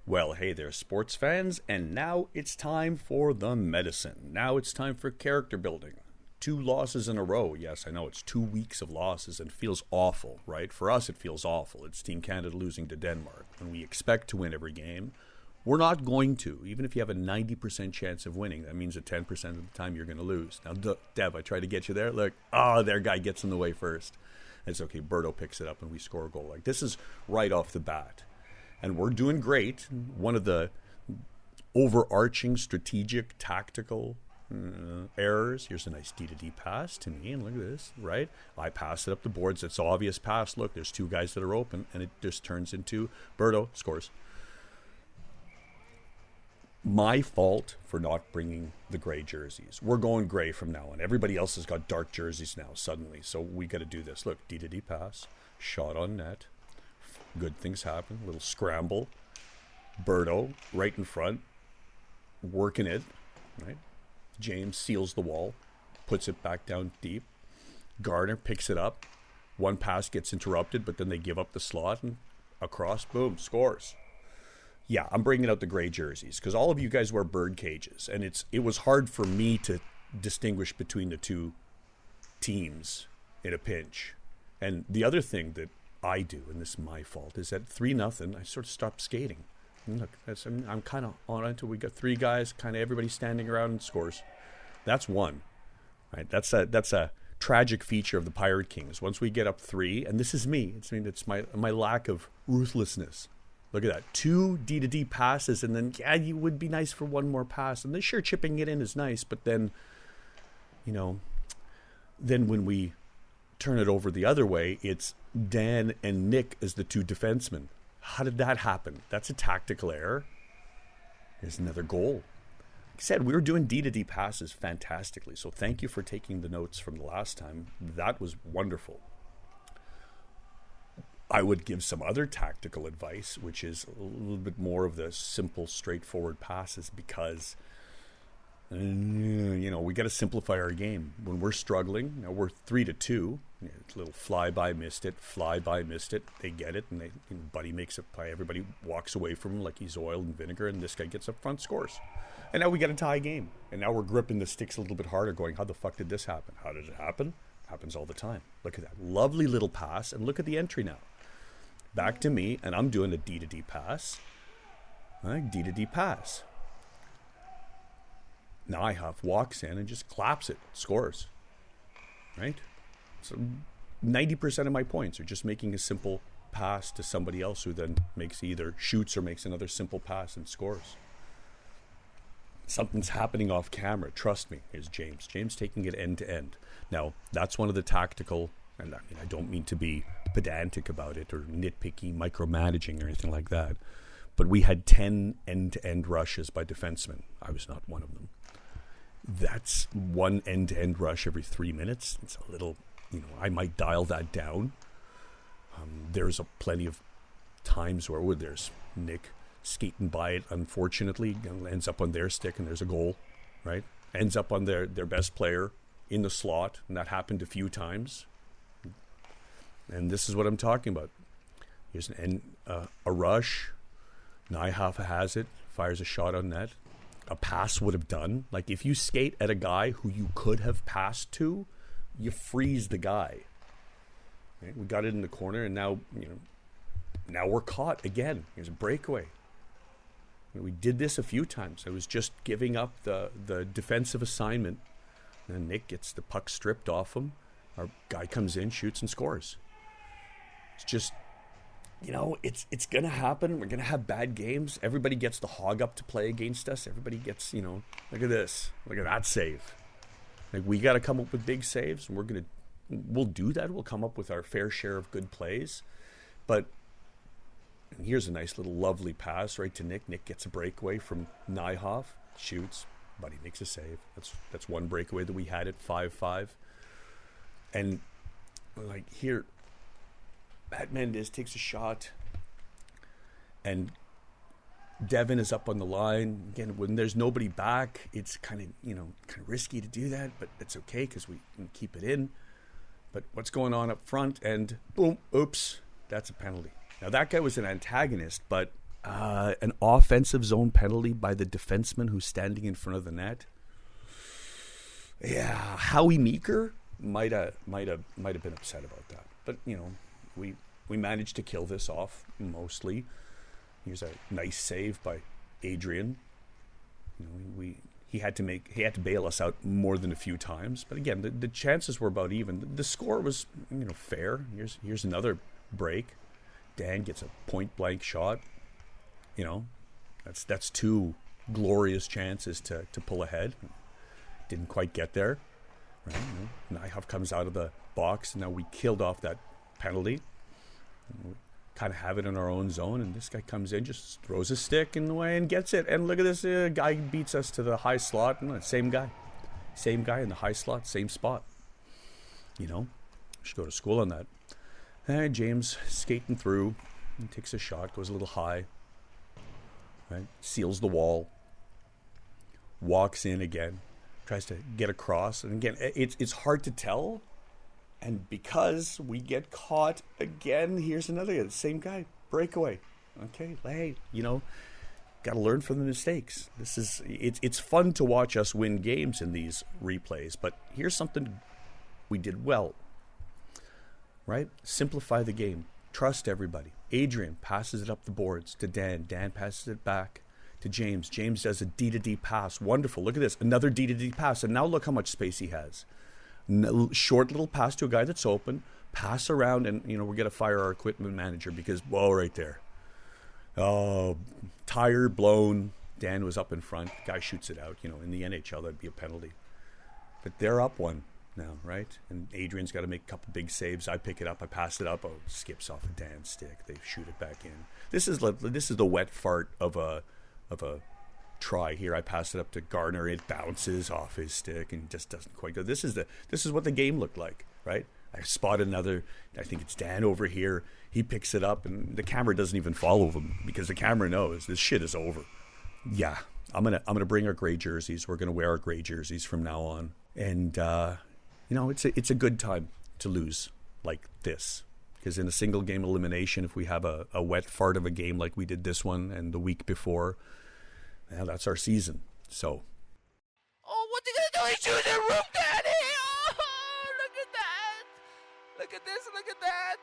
Well, hey there, sports fans, and now it's time for the medicine. Now it's time for character building. 2 losses in a row. Yes, I know it's 2 weeks of losses and it feels awful, right? For us, it feels awful. It's Team Canada losing to Denmark. And we expect to win every game. We're not going to. Even if you have a 90% chance of winning, that means that 10% of the time you're going to lose. Now, Dev, I tried to get you there. Look, their guy gets in the way first. It's okay. Berto picks it up and we score a goal. Like, this is right off the bat. And we're doing great. One of the overarching strategic tactical errors. Here's a nice D-to-D pass to me. And look at this, right? I pass it up the boards. It's obvious pass. Look, there's 2 guys that are open. And it just turns into Berto scores. My fault for not bringing the gray jerseys. We're going gray from now on. Everybody else has got dark jerseys now suddenly. So we got to do this. Look, D-to-D pass. Shot on net. Good things happen. Little scramble. Berto right in front. Working it. Right. James seals the wall. Puts it back down deep. Garner picks it up. One pass gets interrupted, but then they give up the slot and across. Boom. Scores. Yeah, I'm bringing out the gray jerseys because all of you guys wear bird cages, and it was hard for me to distinguish between the 2 teams in a pinch. And the other thing that I do, and this is my fault, is at 3-0, I sort of stopped skating. And look, I'm kind of on until we got 3 guys, kind of everybody standing around and scores. That's one, right? That's a tragic feature of the Pirate Kings. Once we get up 3, and this is me. It's my lack of ruthlessness. Look at that. 2 D-to-D passes, and then, it would be nice for one more pass. And then, sure, chipping it in is nice, but then, then when we turn it over the other way, it's Dan and Nick as the 2 defensemen. How did that happen? That's a tactical error. There's another goal. Like I said, we were doing D-to-D passes fantastically, so thank you for taking the notes from the last time. That was wonderful. I would give some other tactical advice, which is a little bit more of the simple, straightforward passes because, we got to simplify our game. When we're struggling, we're 3-2. Little fly-by missed it, They get it, and Buddy makes a play. Everybody walks away from him like he's oil and vinegar, and this guy gets up front, scores. And now we got a tie game. And now we're gripping the sticks a little bit harder, going, how the fuck did this happen? How did it happen? Happens all the time. Look at that. Lovely little pass, and look at the entry now. Back to me, and I'm doing a D-to-D pass. All right, D-to-D pass. Nyhoff walks in and just claps it, scores. Right? So 90% of my points are just making a simple pass to somebody else who then either shoots or makes another simple pass and scores. Something's happening off camera. Trust me. Here's James. James taking it end to end. Now, that's one of the tactical, and I don't mean to be pedantic about it or nitpicky, micromanaging or anything like that, but we had 10 end-to-end rushes by defensemen. I was not one of them. That's one end-to-end rush every 3 minutes. It's a little, I might dial that down. There's plenty of times where there's Nick skating by it, unfortunately, ends up on their stick and there's a goal, right? Ends up on their best player in the slot, and that happened a few times. And this is what I'm talking about. Here's a rush. Nyhoff has it, fires a shot on net. A pass would have done. Like, if you skate at a guy who you could have passed to, you freeze the guy. Right? We got it in the corner, and now we're caught again. Here's a breakaway. We did this a few times. I was just giving up the defensive assignment, and Nick gets the puck stripped off him. Our guy comes in, shoots, and scores. It's just, it's going to happen. We're going to have bad games. Everybody gets the hog up to play against us. Everybody gets, look at this. Look at that save. Like, we got to come up with big saves, and we'll do that. We'll come up with our fair share of good plays. But here's a nice little lovely pass right to Nick. Nick gets a breakaway from Nyhoff, shoots. Buddy makes a save. That's one breakaway that we had at 5-5. And like here, Matt Mendez takes a shot, and Devin is up on the line. Again, when there's nobody back, it's kind of risky to do that, but it's okay because we can keep it in. But what's going on up front? And boom, oops, that's a penalty. Now that guy was an antagonist, but An offensive zone penalty by the defenseman who's standing in front of the net. Yeah, Howie Meeker might have been upset about that. But we managed to kill this off mostly. Here's a nice save by Adrian. He had to bail us out more than a few times. But again, the chances were about even. The score was fair. Here's another break. Dan gets a point blank shot. That's two glorious chances to pull ahead. Didn't quite get there. Right? Nyhoff comes out of the box, and now we killed off that penalty. We kind of have it in our own zone, and this guy comes in, just throws a stick in the way and gets it. And look at this guy beats us to the high slot. Same guy in the high slot, same spot. Should go to school on that. And James skating through, and takes a shot, goes a little high. Right? Seals the wall, walks in again, tries to get across, and again, it's hard to tell. And because we get caught again, here's another guy, the same guy, breakaway. Okay, hey, got to learn from the mistakes. It's fun to watch us win games in these replays, but here's something we did well. Right? Simplify the game. Trust everybody. Adrian passes it up the boards to Dan. Dan passes it back to James. James does a D-to-D pass. Wonderful. Look at this. Another D-to-D pass. And now look how much space he has. Short little pass to a guy that's open. Pass around, and, we're going to fire our equipment manager because, right there. Oh, tire blown. Dan was up in front. Guy shoots it out. In the NHL, that'd be a penalty. But they're up one now, right? And Adrian's got to make a couple big saves. I pick it up, I pass it up. Oh, it skips off a Dan's stick. They shoot it back in. This is the wet fart of a try here. I pass it up to Gardner. It bounces off his stick and just doesn't quite go. This is what the game looked like, right? I spot another. I think it's Dan over here. He picks it up, and the camera doesn't even follow him because the camera knows this shit is over. Yeah, I'm gonna bring our gray jerseys. We're gonna wear our gray jerseys from now on, and it's a good time to lose like this, because in a single game elimination, if we have a wet fart of a game like we did this one and the week before, that's our season. So. Oh, what are you gonna do? He's shooting the roof, Daddy! Oh, look at that! Look at this! Look at that!